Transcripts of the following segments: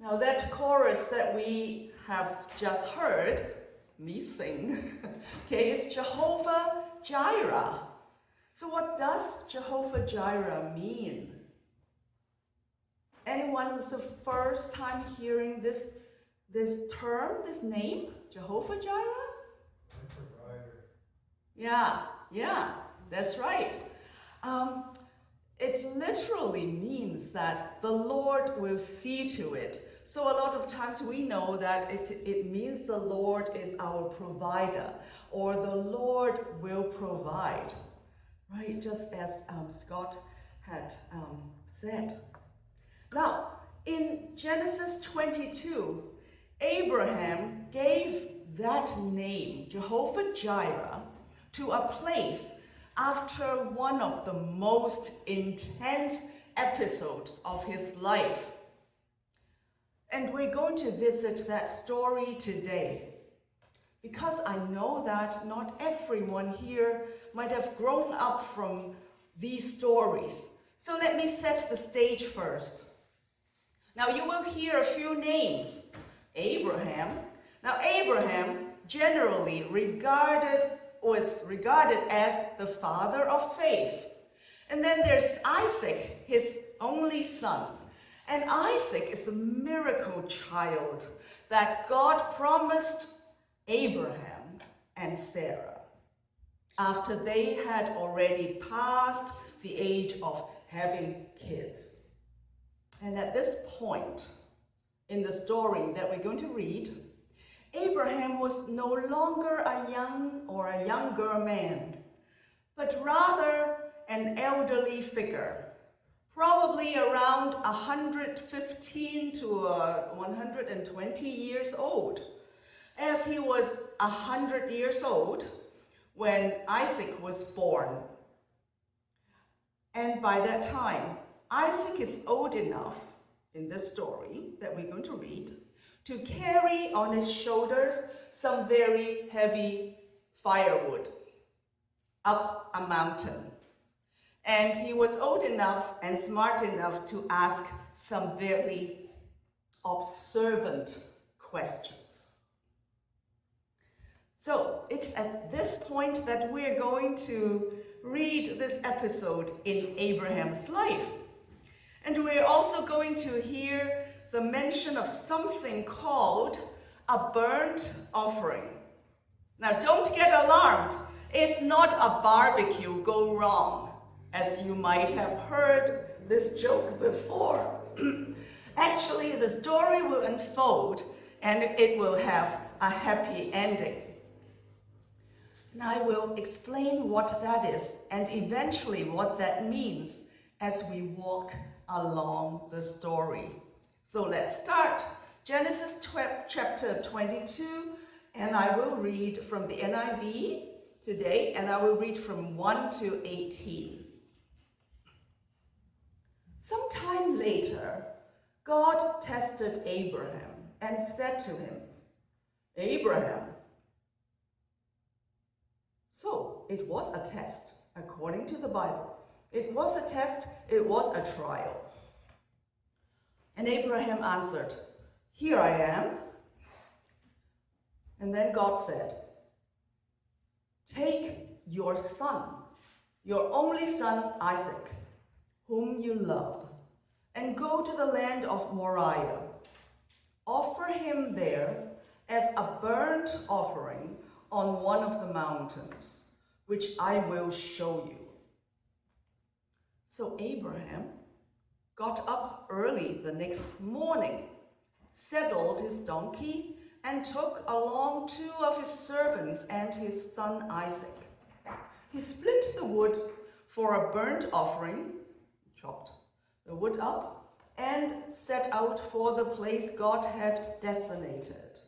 Now that chorus that we have just heard me sing, okay, is Jehovah Jireh. So what does Jehovah Jireh mean? Anyone who's the first time hearing this term, this name, Jehovah Jireh? Provider. Yeah, that's right. It literally means that the Lord will see to it. So a lot of times we know that it means the Lord is our provider, or the Lord will provide, right? Just as Scott had said. Now, in Genesis 22, Abraham gave that name, Jehovah Jireh, to a place after one of the most intense episodes of his life. And we're going to visit that story today, because I know that not everyone here might have grown up from these stories. So let me set the stage first. Now you will hear a few names. Abraham. Now Abraham generally was regarded as the father of faith. And then there's Isaac, his only son. And Isaac is a miracle child that God promised Abraham and Sarah after they had already passed the age of having kids. And at this point in the story that we're going to read, Abraham was no longer a young or a younger man, but rather an elderly figure, probably around 115 to 120 years old, as he was 100 years old when Isaac was born. And by that time, Isaac is old enough in this story that we're going to read to carry on his shoulders some very heavy firewood up a mountain. And he was old enough and smart enough to ask some very observant questions. So it's at this point that we're going to read this episode in Abraham's life. And we're also going to hear the mention of something called a burnt offering. Now don't get alarmed. It's not a barbecue go wrong, as you might have heard this joke before. Actually, the story will unfold and it will have a happy ending. And I will explain what that is and eventually what that means as we walk along the story. So let's start. Genesis chapter 22, and I will read from the NIV today, and I will read from 1 to 18. Sometime later, God tested Abraham and said to him, Abraham. So it was a test, according to the Bible. It was a test, it was a trial. And Abraham answered, Here I am. And then God said, Take your son, your only son Isaac, whom you love, and go to the land of Moriah. Offer him there as a burnt offering on one of the mountains, which I will show you. So Abraham got up early the next morning, saddled his donkey, and took along 2 of his servants and his son Isaac. He split the wood for a burnt offering, chopped the wood up, and set out for the place God had designated.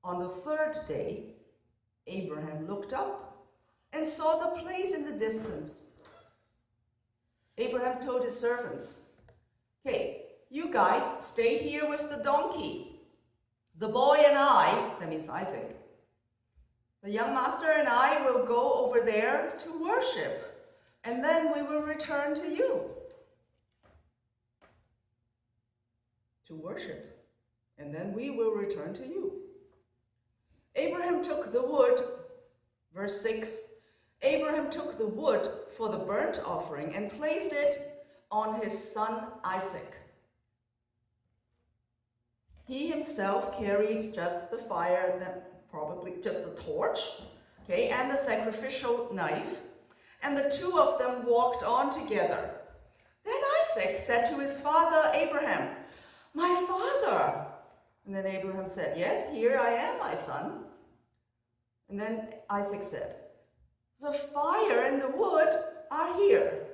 On the 3rd day, Abraham looked up and saw the place in the distance. Abraham told his servants, Okay, you guys stay here with the donkey. The boy and I, that means Isaac, the young master and I will go over there to worship, and then we will return to you. to worship, and then we will return to you. Abraham took the wood, verse 6, Abraham took the wood for the burnt offering and placed it on his son Isaac. He himself carried just the fire, probably just a torch, okay, and the sacrificial knife, and the two of them walked on together. Then Isaac said to his father Abraham, "My father." And then Abraham said, "Yes, here I am, my son." And then Isaac said, "The fire and the wood are here.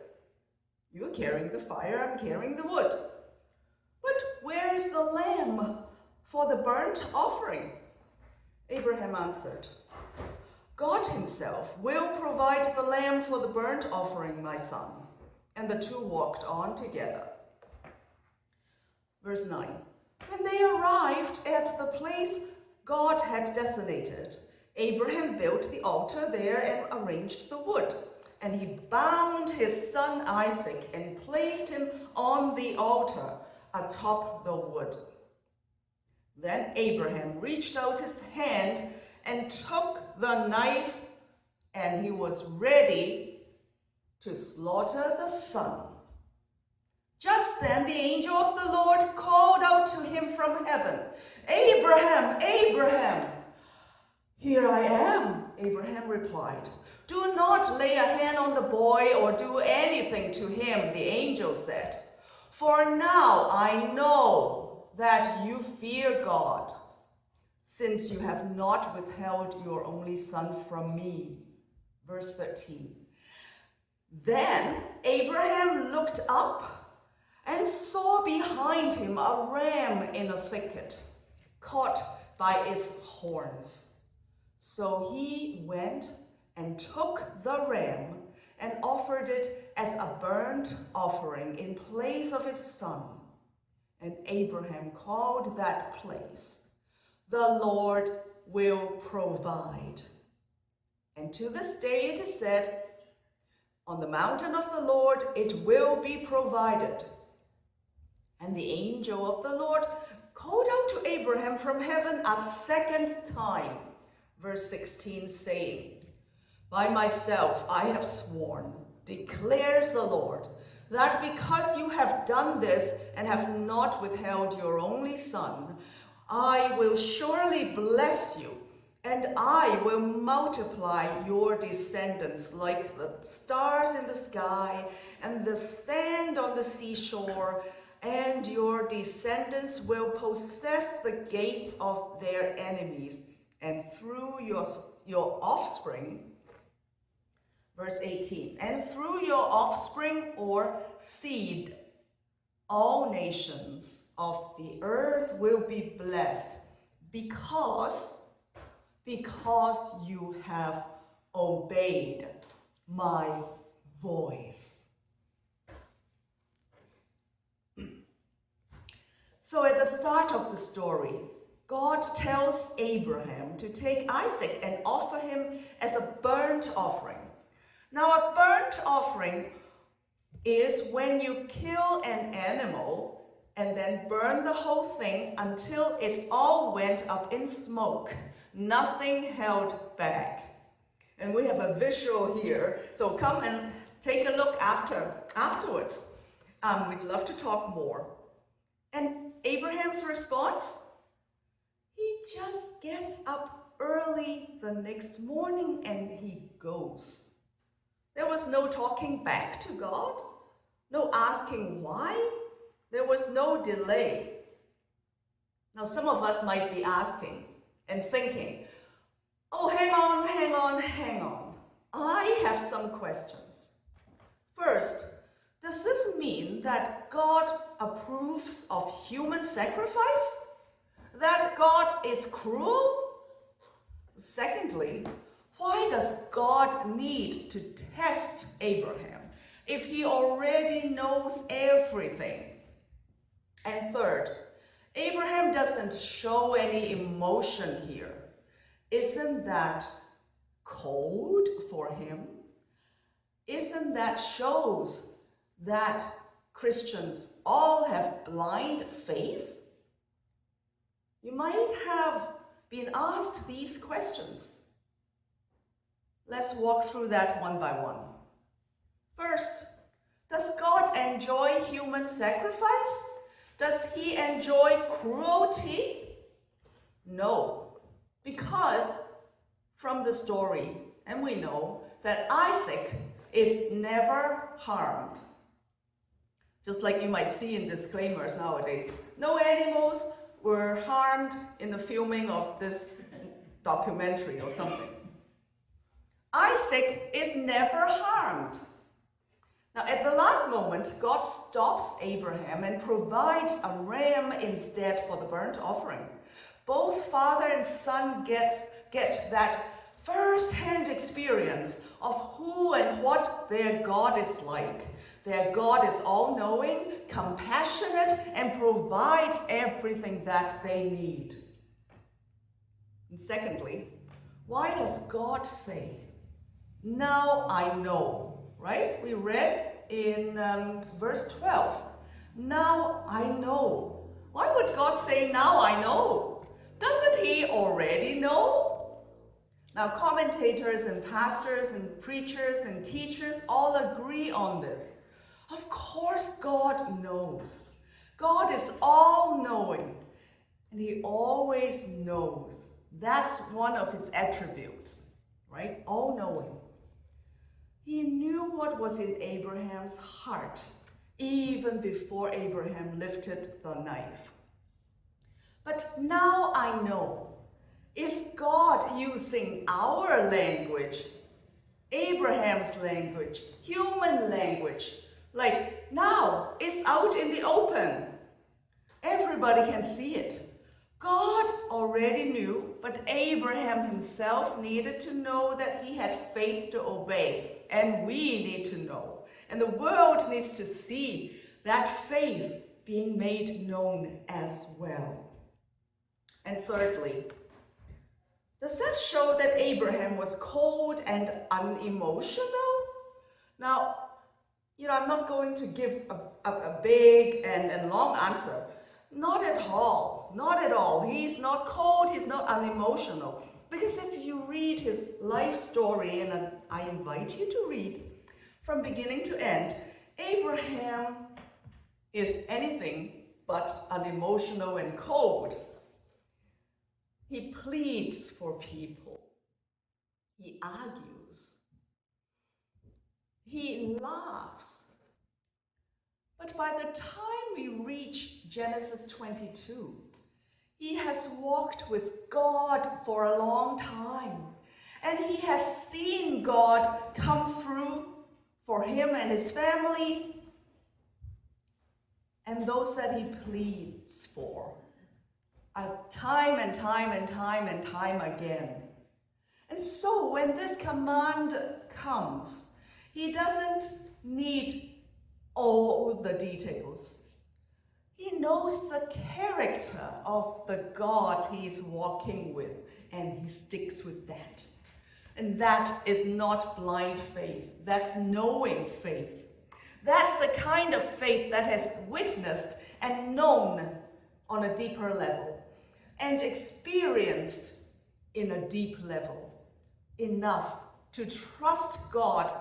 You're carrying the fire, I'm carrying the wood. But where is the lamb for the burnt offering?" Abraham answered, "God himself will provide the lamb for the burnt offering, my son." And the two walked on together. Verse 9. When they arrived at the place God had designated, Abraham built the altar there and arranged the wood. And he bound his son Isaac and placed him on the altar atop the wood. Then Abraham reached out his hand and took the knife, and he was ready to slaughter the son. Just then the angel of the Lord called out to him from heaven, "Abraham, Abraham!" "Here I am," Abraham replied. "Do not lay a hand on the boy or do anything to him," the angel said. "For now I know that you fear God, since you have not withheld your only son from me." Verse 13. Then Abraham looked up and saw behind him a ram in a thicket, caught by its horns. So he went and took the ram and offered it as a burnt offering in place of his son. And Abraham called that place, "The Lord will provide." And to this day it is said, "On the mountain of the Lord it will be provided." And the angel of the Lord called out to Abraham from heaven a second time, verse 16, saying, "By myself I have sworn, declares the Lord, that because you have done this and have not withheld your only son, I will surely bless you, and I will multiply your descendants like the stars in the sky and the sand on the seashore, and your descendants will possess the gates of their enemies, and through your offspring," verse 18, "and through your offspring or seed, all nations of the earth will be blessed because you have obeyed my voice." So at the start of the story, God tells Abraham to take Isaac and offer him as a burnt offering. Now, a burnt offering is when you kill an animal and then burn the whole thing until it all went up in smoke, nothing held back. And we have a visual here, so come and take a look afterwards. We'd love to talk more. And Abraham's response? He just gets up early the next morning and he goes. There was no talking back to God, no asking why. There was no delay. Now, some of us might be asking and thinking, "Oh, hang on. I have some questions." First, does this mean that God approves of human sacrifice? That God is cruel? Secondly, why does God need to test Abraham if he already knows everything? And third, Abraham doesn't show any emotion here. Isn't that cold for him? Isn't that shows that Christians all have blind faith? You might have been asked these questions. Let's walk through that one by one. First, does God enjoy human sacrifice? Does he enjoy cruelty? No, because from the story, and we know that Isaac is never harmed. Just like you might see in disclaimers nowadays. No animals were harmed in the filming of this documentary or something. Isaac is never harmed. Now, at the last moment, God stops Abraham and provides a ram instead for the burnt offering. Both father and son get that first-hand experience of who and what their God is like. Their God is all-knowing, compassionate, and provides everything that they need. And secondly, why does God say, "Now I know"? Right? We read in verse 12, "Now I know." Why would God say, "Now I know"? Doesn't he already know? Now, commentators and pastors and preachers and teachers all agree on this. Of course, God knows. God is all-knowing, and he always knows. That's one of his attributes, right? All-knowing. He knew what was in Abraham's heart, even before Abraham lifted the knife. But now I know. Is God using our language, Abraham's language, human language? Like, now it's out in the open. Everybody can see it. God already knew, but Abraham himself needed to know that he had faith to obey. And we need to know. And the world needs to see that faith being made known as well. And thirdly, does that show that Abraham was cold and unemotional? Now, I'm not going to give a big and long answer. Not at all. Not at all. He's not cold. He's not unemotional. Because if you read his life story, and I invite you to read from beginning to end, Abraham is anything but unemotional and cold. He pleads for people. He argues. He laughs. But by the time we reach Genesis 22, he has walked with God for a long time. And he has seen God come through for him and his family and those that he pleads for. Time and time and time and time again. And so when this command comes, he doesn't need all the details. He knows the character of the God he's walking with, and he sticks with that. And that is not blind faith. That's knowing faith. That's the kind of faith that has witnessed and known on a deeper level and experienced in a deep level, enough to trust God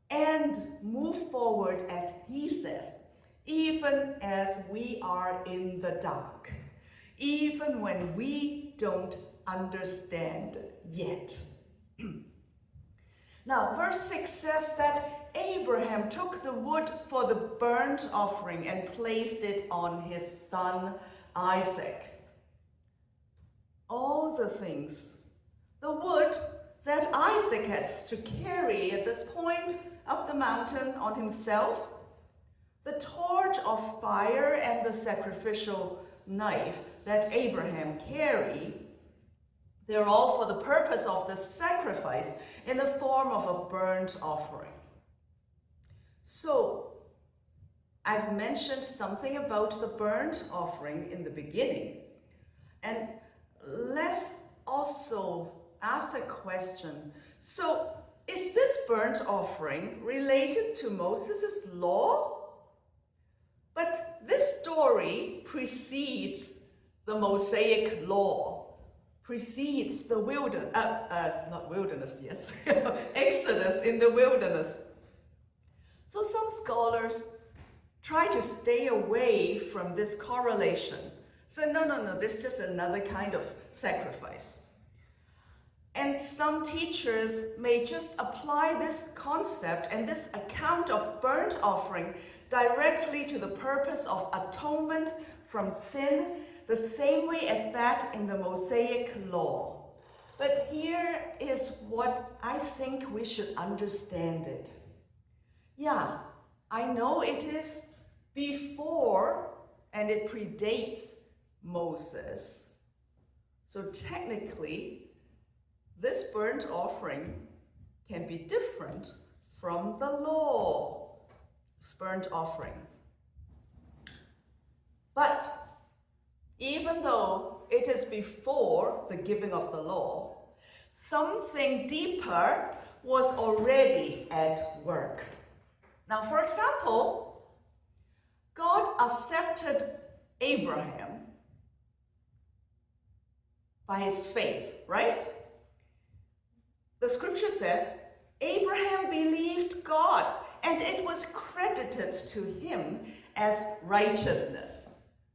and move forward as he says, even as we are in the dark, even when we don't understand yet. Now, verse 6 says that Abraham took the wood for the burnt offering and placed it on his son Isaac. All the things, the wood that Isaac has to carry at this point up the mountain on himself, the torch of fire and the sacrificial knife that Abraham carried, they're all for the purpose of the sacrifice in the form of a burnt offering. So, I've mentioned something about the burnt offering in the beginning. And let's also ask a question. So, is this burnt offering related to Moses' law? But this story precedes the Mosaic law precedes the Exodus in the wilderness. So some scholars try to stay away from this correlation. So no, this is just another kind of sacrifice. And some teachers may just apply this concept and this account of burnt offering directly to the purpose of atonement from sin, the same way as that in the Mosaic law. But here is what I think we should understand it. Yeah, I know it is before and it predates Moses. So technically, this burnt offering can be different from the law's burnt offering. But even though it is before the giving of the law, something deeper was already at work. Now, for example, God accepted Abraham by his faith, right? The scripture says, Abraham believed God, and it was credited to him as righteousness.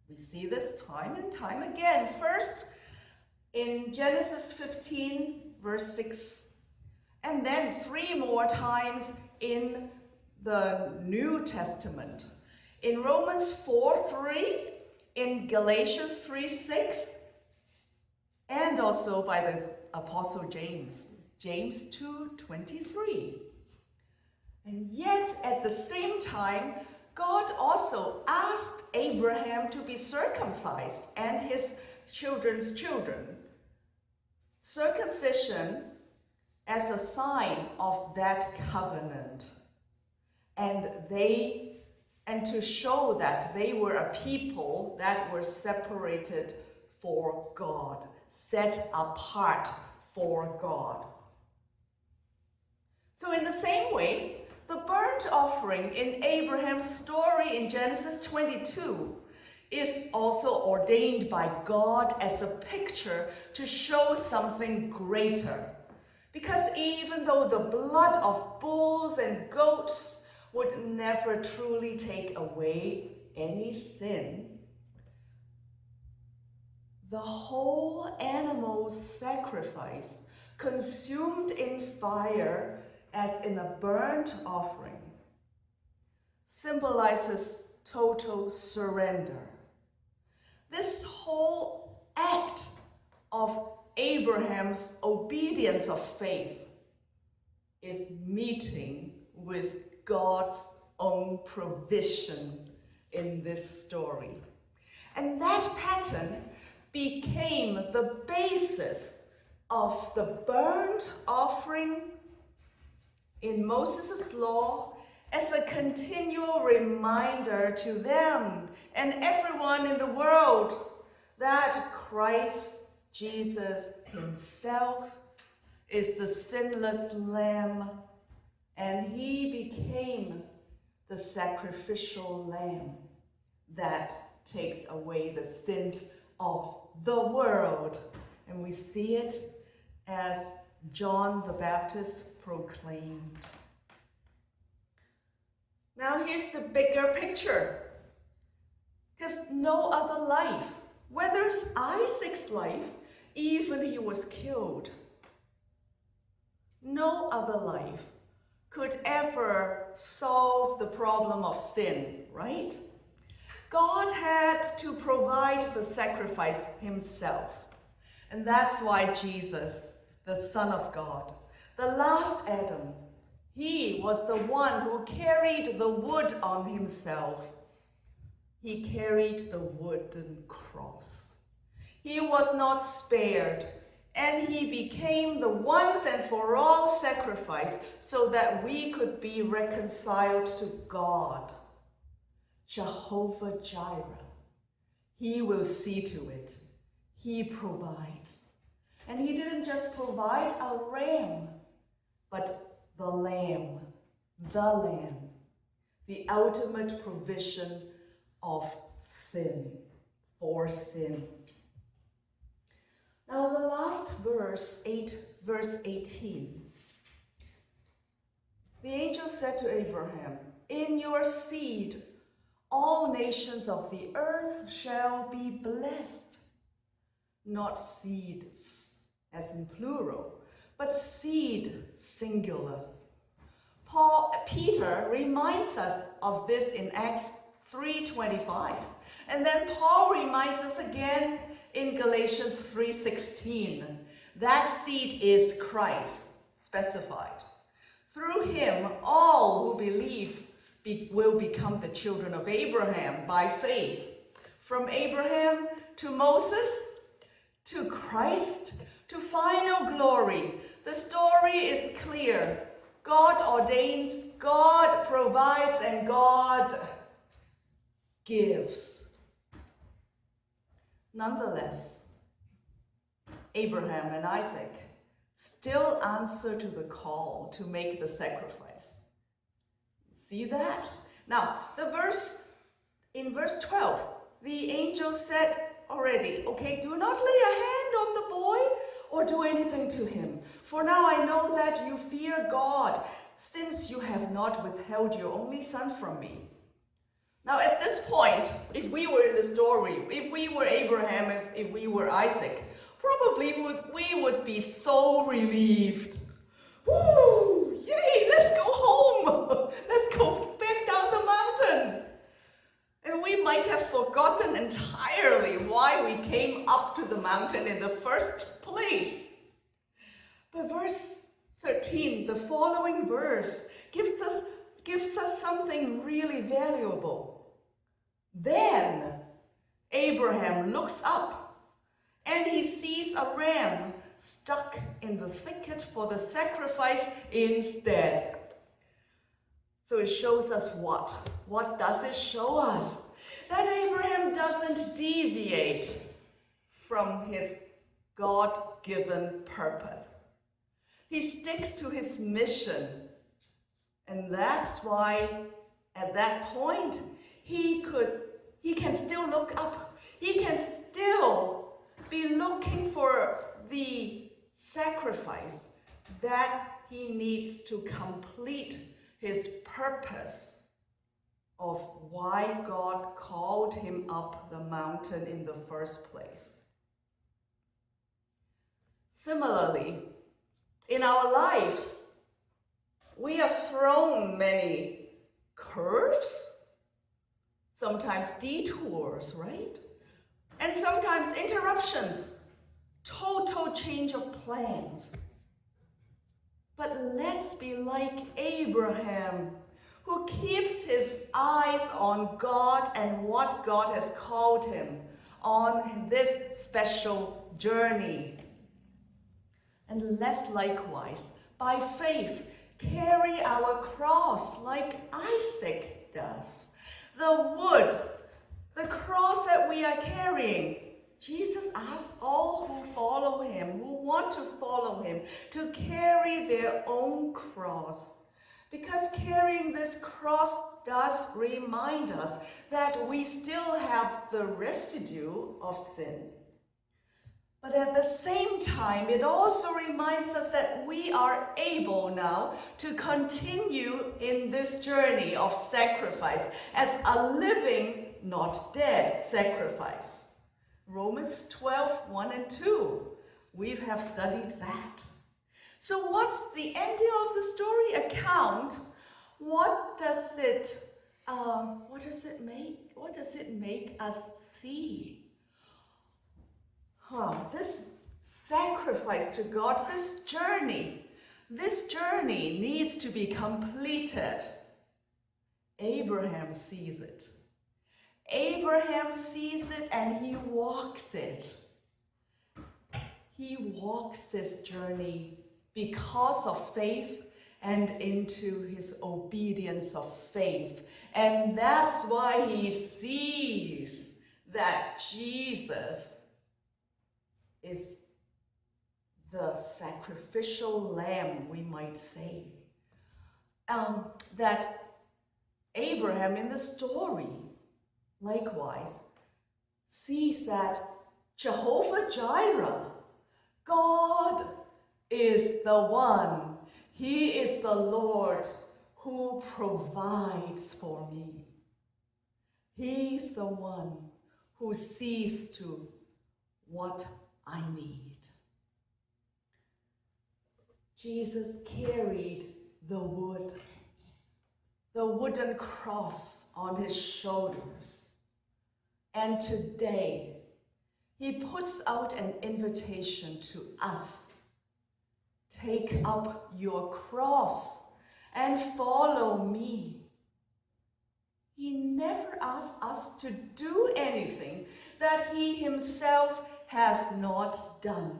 We see this time and time again. First, in Genesis 15, verse 6, and then 3 more times in the New Testament. In Romans 4:3, in Galatians 3:6, and also by the Apostle James, James 2:23. And yet, at the same time, God also asked Abraham to be circumcised and his children's children. Circumcision as a sign of that covenant. And to show that they were a people that were separated for God, set apart for God. So in the same way, the burnt offering in Abraham's story in Genesis 22 is also ordained by God as a picture to show something greater. Because even though the blood of bulls and goats would never truly take away any sin, the whole animal sacrifice consumed in fire as in a burnt offering symbolizes total surrender. This whole act of Abraham's obedience of faith is meeting with God's own provision in this story. And that pattern became the basis of the burnt offering in Moses' law as a continual reminder to them and everyone in the world that Christ Jesus himself is the sinless Lamb, and he became the sacrificial lamb that takes away the sins of the world. And we see it as John the Baptist proclaimed. Now here's the bigger picture. Because no other life, whether it's Isaac's life, even he was killed, no other life could ever solve the problem of sin, right? God had to provide the sacrifice himself. And that's why Jesus, the Son of God, the last Adam, he was the one who carried the wood on himself. He carried the wooden cross. He was not spared, and he became the once and for all sacrifice so that we could be reconciled to God. Jehovah Jireh. He will see to it. He provides. And he didn't just provide a ram, but the lamb, the ultimate provision of sin, for sin. Now the last verse 18. The angel said to Abraham, "In your seed all nations of the earth shall be blessed." Not seeds as in plural, but seed singular. Peter reminds us of this in Acts 3:25. And then Paul reminds us again in Galatians 3:16. That seed is Christ, specified. Through him, all who believe will become the children of Abraham by faith. From Abraham to Moses, to Christ, to final glory. The story is clear. God ordains, God provides, and God gives. Nonetheless, Abraham and Isaac still answer to the call to make the sacrifice. See that? Now, in verse 12, the angel said already, okay, do not lay a hand on the boy or do anything to him. For now I know that you fear God, since you have not withheld your only son from me. Now at this point, if we were in the story, if we were Abraham, if we were Isaac, probably we would be so relieved. Woo! Yay, let's go home. Let's go back down the mountain. And we might have forgotten entirely why we came up to the mountain in the first place. But verse 13, the following verse, gives us something really valuable. Then Abraham looks up and he sees a ram stuck in the thicket for the sacrifice instead. So it shows us what? What does it show us? That Abraham doesn't deviate from his God-given purpose. He sticks to his mission. And that's why at that point he can still look up. He can still be looking for the sacrifice that he needs to complete his purpose of why God called him up the mountain in the first place. Similarly, in our lives, we are thrown many curves, sometimes detours, right? And sometimes interruptions, total change of plans. But let's be like Abraham, who keeps his eyes on God and what God has called him on this special journey. And let's likewise, by faith, carry our cross like Isaac does. The wood, the cross that we are carrying, Jesus asks all who follow him, who want to follow him, to carry their own cross. Because carrying this cross does remind us that we still have the residue of sin. But at the same time, it also reminds us that we are able now to continue in this journey of sacrifice as a living, not dead sacrifice. Romans 12:1 and 2. We have studied that. So what's the ending of the story account? What does it make us see? This sacrifice to God, this journey needs to be completed. Abraham sees it. Abraham sees it and he walks it. He walks this journey because of faith and into his obedience of faith. And that's why he sees that Jesus is the sacrificial lamb, we might say. That Abraham in the story, likewise, sees that Jehovah Jireh God is the one. He is the Lord who provides for me. He's the one who sees to what I need. Jesus carried the wooden cross on his shoulders. And today, he puts out an invitation to us. Take up your cross and follow me. He never asks us to do anything that he himself has not done.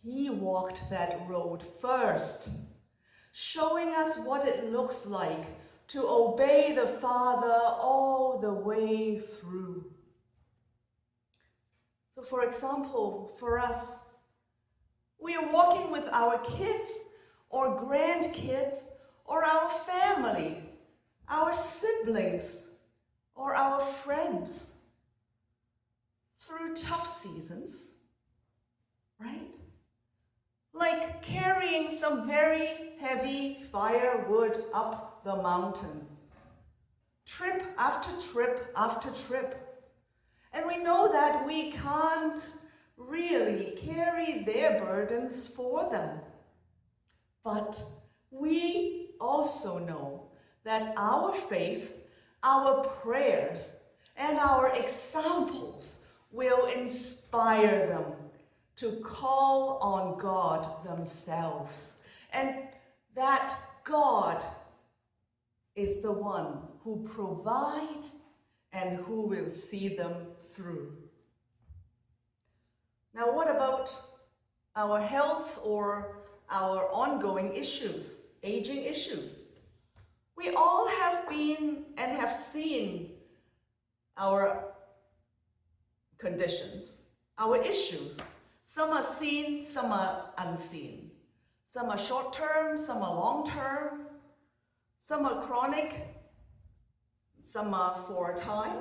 He walked that road first, showing us what it looks like to obey the Father all the way through. So for example, for us, we are walking with our kids or grandkids or our family, our siblings or our friends through tough seasons, right? Like carrying some very heavy firewood up the mountain, trip after trip after trip. And we know that we can't really carry their burdens for them. But we also know that our faith, our prayers, and our examples will inspire them to call on God themselves, and that God is the one who provides and who will see them through. Now, what about our health or our ongoing issues, aging issues? We all have been and have seen our conditions, our issues. Some are seen, some are unseen. Some are short-term, some are long-term. Some are chronic, some are for a time.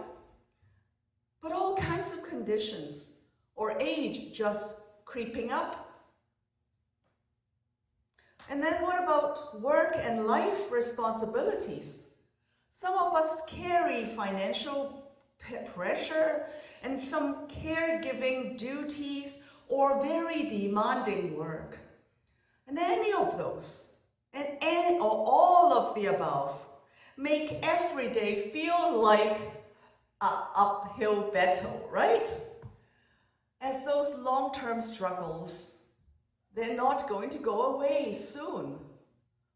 But all kinds of conditions or age just creeping up. And then what about work and life responsibilities? Some of us carry financial pressure and some caregiving duties or very demanding work. And any of those, or all of the above, make every day feel like an uphill battle, right? As those long-term struggles, they're not going to go away soon,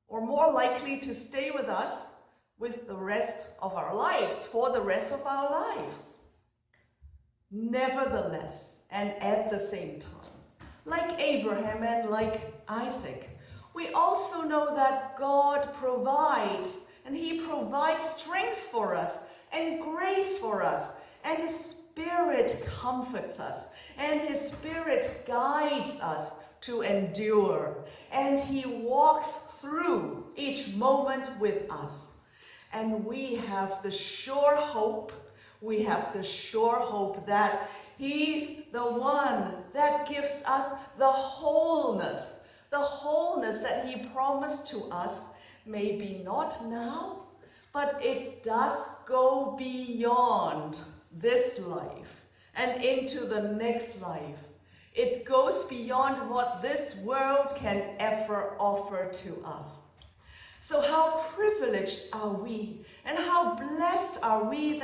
or more likely to stay with us with the rest of our lives, for the rest of our lives. Nevertheless, and at the same time, like Abraham and like Isaac, we also know that God provides, and he provides strength for us and grace for us, and his Spirit comforts us, and his Spirit guides us to endure, and he walks through each moment with us. And we have the sure hope, that he's the one that gives us the wholeness that he promised to us, maybe not now, but it does go beyond this life and into the next life. It goes beyond what this world can ever offer to us. So how privileged are we, and how blessed are we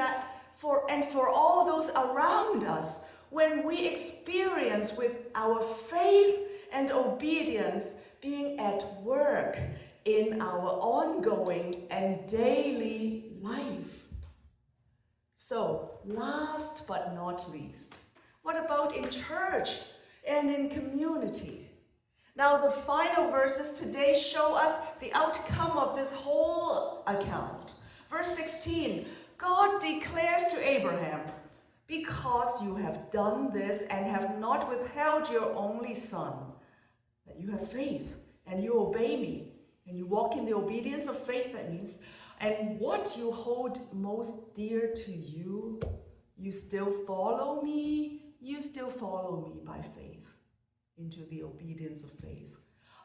for all those around us when we experience with our faith and obedience being at work in our ongoing and daily life. So, last but not least, what about in church and in community? Now, the final verses today show us the outcome of this whole account. Verse 16, God declares to Abraham, "Because you have done this and have not withheld your only son," that you have faith and you obey me and you walk in the obedience of faith, that means, and what you hold most dear to you, you still follow me by faith. into the obedience of faith.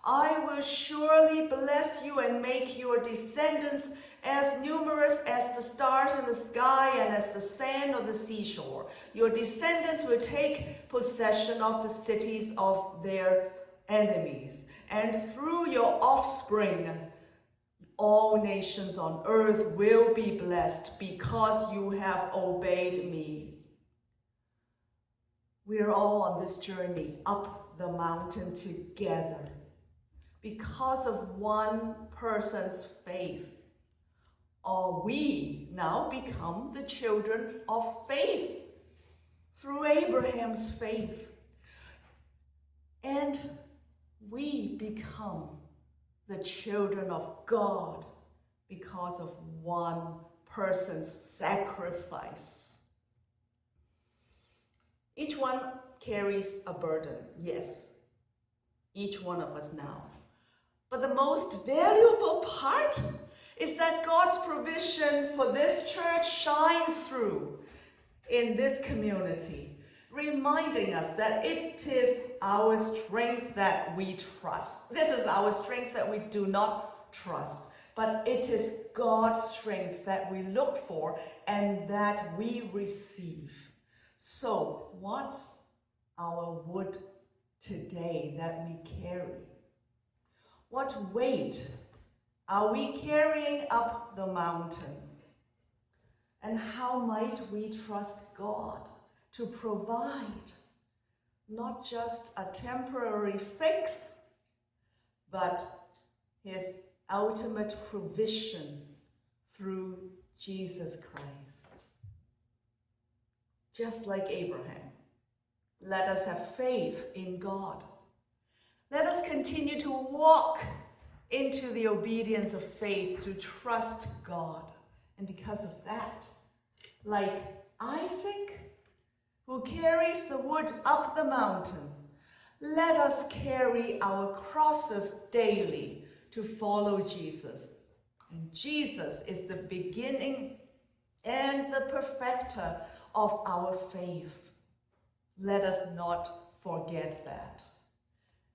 I will surely bless you and make your descendants as numerous as the stars in the sky and as the sand on the seashore. Your descendants will take possession of the cities of their enemies, and through your offspring, all nations on earth will be blessed because you have obeyed me. We're all on this journey up the mountain together because of one person's faith. Or we now become the children of faith through Abraham's faith. And we become the children of God because of one person's sacrifice. Each one carries a burden, yes, each one of us now. But the most valuable part is that God's provision for this church shines through in this community, reminding us that it is our strength that we trust. It is our strength that we do not trust, but it is God's strength that we look for and that we receive. So, what's our wood today that we carry? What weight are we carrying up the mountain? And how might we trust God to provide not just a temporary fix, but his ultimate provision through Jesus Christ? Just like Abraham, let us have faith in God. Let us continue to walk into the obedience of faith to trust God. And because of that, like Isaac, who carries the wood up the mountain, let us carry our crosses daily to follow Jesus. And Jesus is the beginning and the perfecter of our faith. Let us not forget that.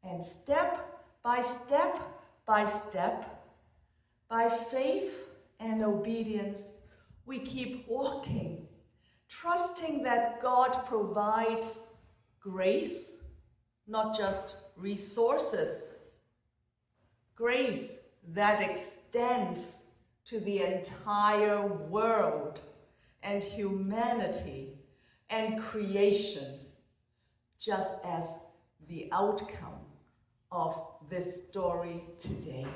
And step by step by step, by faith and obedience, we keep walking, trusting that God provides grace, not just resources, grace that extends to the entire world and humanity and creation, just as the outcome of this story today.